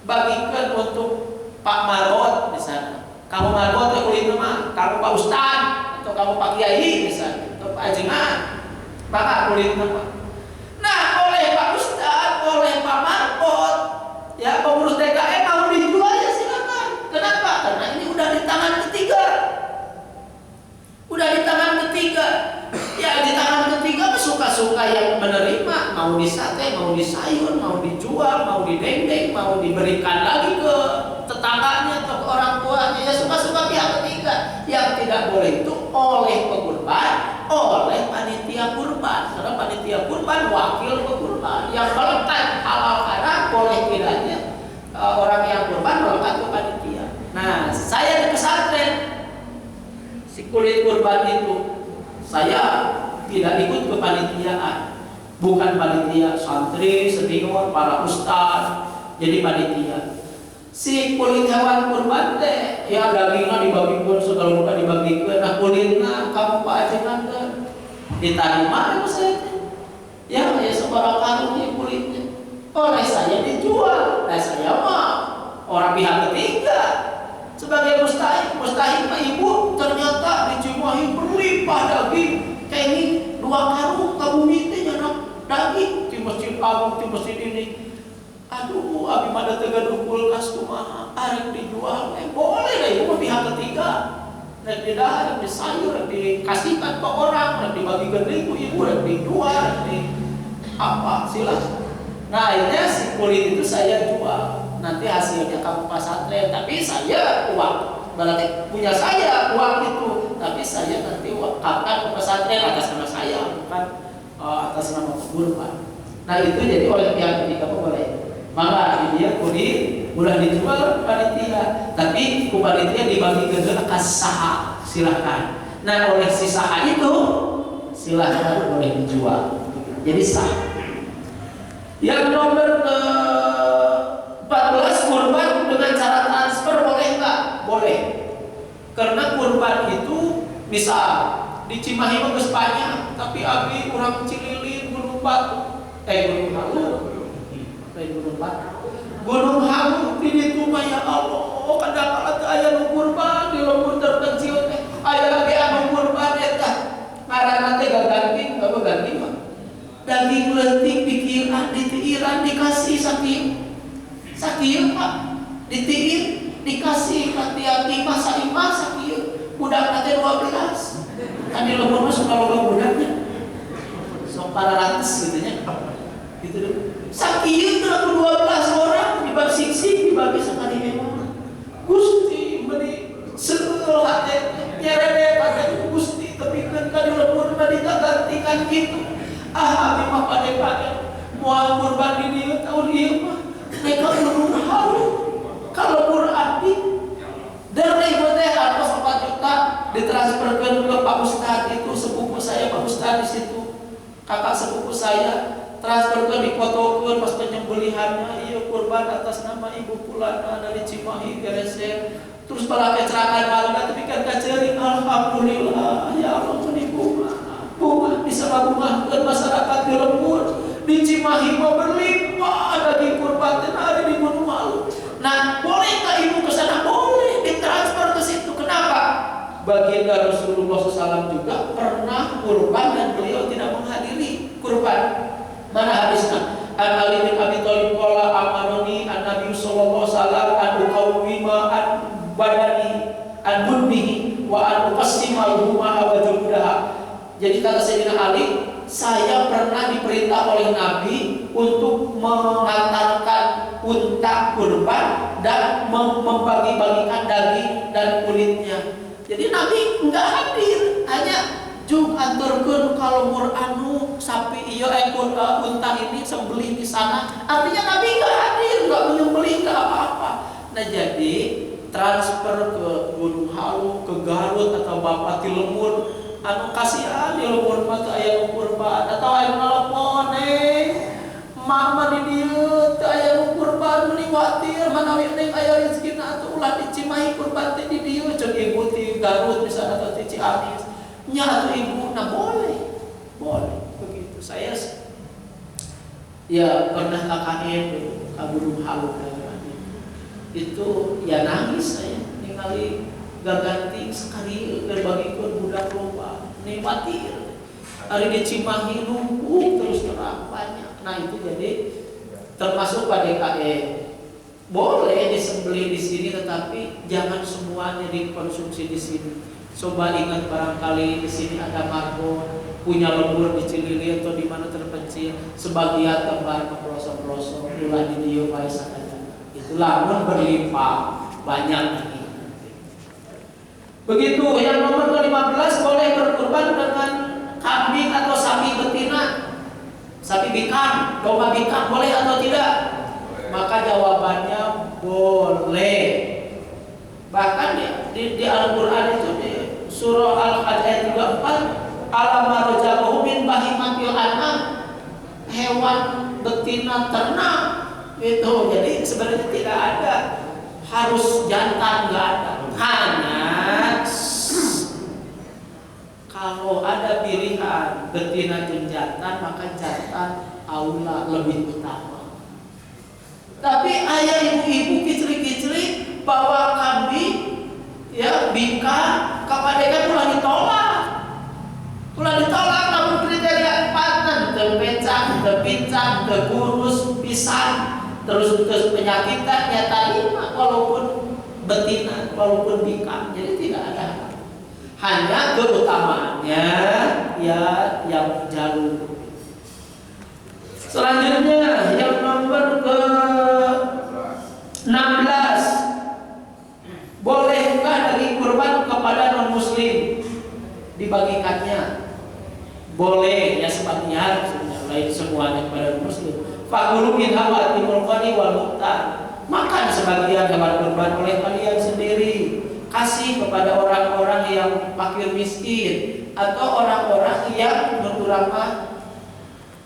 bagikan untuk Pak Marot misalnya. Kamu Marot ya kulit mah, kamu Pak Ustad atau kamu Pak Kiai misalnya, atau Pak Ajengan. Maka kulit mah. Nah, oleh Pak Ustad, oleh Pak Marot, ya pengurus DKM mau dijual ya silakan. Kenapa? Karena ini udah di tangan ketiga. Udah di tangan ketiga. Ya di tangan ketiga suka suka-suka yang menerima, mau disate, mau disayur, mau dijual, mau didendeng, mau diberikan lagi ke tetangganya atau ke orang tuanya, ya suka-suka pihak ketiga. Yang tidak boleh itu oleh pekurban, oleh panitia kurban. Karena panitia kurban wakil pekurban. Yang melekat halal haram boleh tidaknya orang yang kurban melekat ke panitia. Nah, saya di pesantren si kulit kurban itu, saya tidak ikut ke panitiaan, bukan panitia santri, senior, para ustaz, jadi panitia. Si kulit hewan kurban teh, ya dagingnya dibagikan segala rupa dibagikan, nah kulitnya kamu pak aja nanti diterima itu saya, ya sebarang karungnya kulitnya, oleh saya dijual, nah saya mah orang pihak ketiga sebagai mustahil mah ibu ternyata di Cimahi berlimpah daging. Kayak ini 2 karung kamu minta nyanak daging di masjid agung, di masjid ini. Aduh, abi mada tegaduh kulkas kumaha arek dijual. Boleh lah itu pihak ketiga. Rek didahar, rek disayur, rek dikasihkan ke orang, rek dibagikan ibu, rek dijual, rek di apa silahkan. Nah akhirnya si kulit itu saya jual. Nanti hasilnya kamu pesantren, tapi saya uang. Berarti punya saya uang itu, tapi saya nanti wakafkan ke pesantren atas nama saya, bukan atas nama kurban. Nah itu jadi oleh pihak ketiga boleh. Maka dia kulit boleh dijual panitia, tapi ku panitia dibagi ke akas saha, silahkan. Nah oleh si saha itu silahkan boleh dijual. Jadi sah. Yang nomor ke 14 kurban dengan cara transfer boleh nggak? Boleh. Karena kurban itu bisa di Cimahi bagus banyak, tapi abi kurang Cililin, Gunung Batu, Gunung Halu, Gunung Batu, Gunung Halu di situ mah ya Allah, kadang-kadang aya nu kurban di lembur terpencil teh, aya lagi anu kurban eta, ngaranna teh gaganting, apa ganting mah? Daging leutik dikieuran, ditiiran dikasih sakieu Pak, ditiir dikasih hati-hati masa imah sakieu, budak teh 12. Kan di lembur mah suka loba budaknya. Sok pararantes gitu nya. Gitu deh. Sakieu teh 12 orang dibagi siksi dibagi sakali emang. Gusti meuni seul hate nyerede kata Gusti tapi kan di lembur mah digantikan gitu. Abi mah pade-pade moal kurban di dieu tahun ieu mah mereka Gunung Halu. Kalau berarti dari teh harus 4 juta ditransferkan ke Pak Ustadz itu sepupu saya Pak Ustadz di situ, kakak sepupu saya transferkan difotokan pas penyembelihannya, iya kurban atas nama ibu Pulana dari Cimahi Gereser. Terus pada kecelakaan malam tapi kan kaceri, alhamdulillah ya Allah bunga bisa mengubahkan masyarakat di lembur di Cimahi mau berlimpah daging kurban dan hari di Gunung Halu. Nah, bolehkah ibu ke sana? Boleh ditransfer ke situ. Kenapa? Baginda Rasulullah SAW juga pernah kurban dan beliau tidak menghadiri kurban. Mana hadisnya? An Ali bin Abi Thalib qala amanoni an Nabi sallallahu alaihi wasallam an uqawwima an badani an budbihi wa an uqassima al-huma wa jumdaha. Jadi kata Sayyidina Ali, saya pernah diperintah oleh Nabi untuk mengantarkan unta kurban dan membagi-bagikan daging dan kulitnya. Jadi Nabi enggak hadir, hanya juk aturkeun kalau mur anu sapi ieu unta ini sembelih di sana. Artinya Nabi enggak hadir, enggak menyembelih, enggak apa-apa. Nah jadi transfer ke Gunung Halu, ke Garut atau Bapak di Lembur, anu kasihan di lembur mah teu aya kurban atau aya nelpon mama di dieu teu aya kurban meuni watir manawi ning aya rezekina atuh ulah di Cimahi kurban teh di dieu ceuk ibu ti Garut misalnya atau di Ciamis nya atuh ibu nah boleh begitu. Saya ya pernah KKN ke Gunung Halu itu ya nangis saya ningali gaganti sekali berbagikeun budak loba nikmati hari di Cimahi numpuk terus terang banyak. Nah itu jadi termasuk pada KKN boleh disembelih di sini tetapi jangan semuanya dikonsumsi di sini. Coba ingat barangkali di sini ada marbot, punya lembur di Cilili atau di mana terpencil, sebagian tempat ke pelosok-pelosok, ulah di dia bae sakajana. Itulah mun berlimpah banyak lagi. Begitu yang nomor ke-15 boleh berkurban dengan kambing atau sapi betina, sapi bikang, domba bikang boleh atau tidak? Maka jawabannya boleh. Bahkan di Al-Quran itu di surah Al-Hajj ayat 34, alam marjabahu min bahimatil an'am, hewan betina ternak itu. Jadi sebenarnya tidak ada harus jantan, nggak ada. Hanya kalau ada pilihan betina dan jantan, maka jantan aula lebih utama. Tapi ayah ibu-ibu kicri-kicri bawa kambing, ya bingkai, kapadekan pula ditolak, namun kriteria 4, terpecah, terpincang, terkurus, pisang, terus penyakitan, nyata 5, walaupun betina, walaupun bingkai, jadi tidak ada. Hanya keutamaannya ya yang jalur. Selanjutnya yang nomor ke-16, bolehkah dari kurban kepada non muslim dibagikannya? Boleh ya sebagian, lain semuanya kepada non muslim. Fakulu min hawatimul qani wal muqtar, makan sebagian hewan kurban oleh kalian sendiri, kasih kepada orang-orang yang fakir miskin atau orang-orang yang berkurang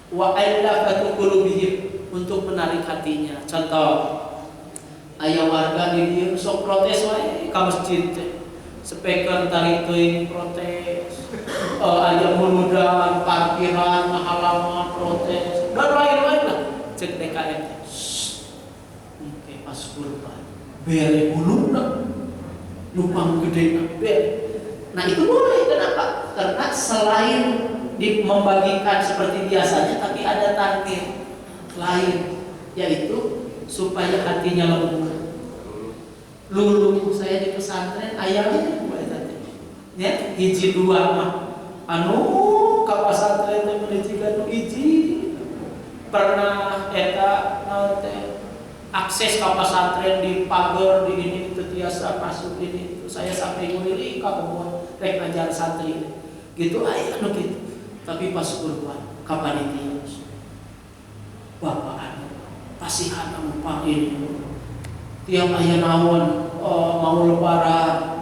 wa ailafatu qulubihim, untuk menarik hatinya. Contoh, aya warga di dieu sok protes wae ka masjid teh. Speaker tarik teuing protes. Aya muludan parkiran halaman protes. Dan lain-lain lah. Cek DKM. Oke, pas kurban. Bere buluna. Lupang gede bere. Nah, itu boleh. Kenapa? Karena selain membagikan seperti biasanya, tapi ada target lain, yaitu supaya hatinya lembut. Lulu saya di pesantren ayamnya ya hiji 2 mah anu ka pesantren teh menicikan hiji pernah eta naon teh akses ka pesantren di pagar di ini itu tiasa masuk ini itu saya sampai ngulili ka kebun rek ngajar santri gitu aya anu gitu. Tapi pas kurban kapanitia bapak anu kasihan anu pak ini tiap aya naon mau lebaran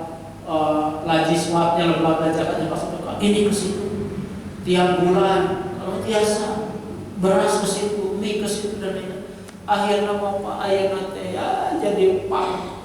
laji swabnya lembaga zakatnya pas ini ke situ tiap bulan kalau biasa beras ke situ mie ke situ dan lain-lain. Akhirnya bapak aya nate ya jadi pak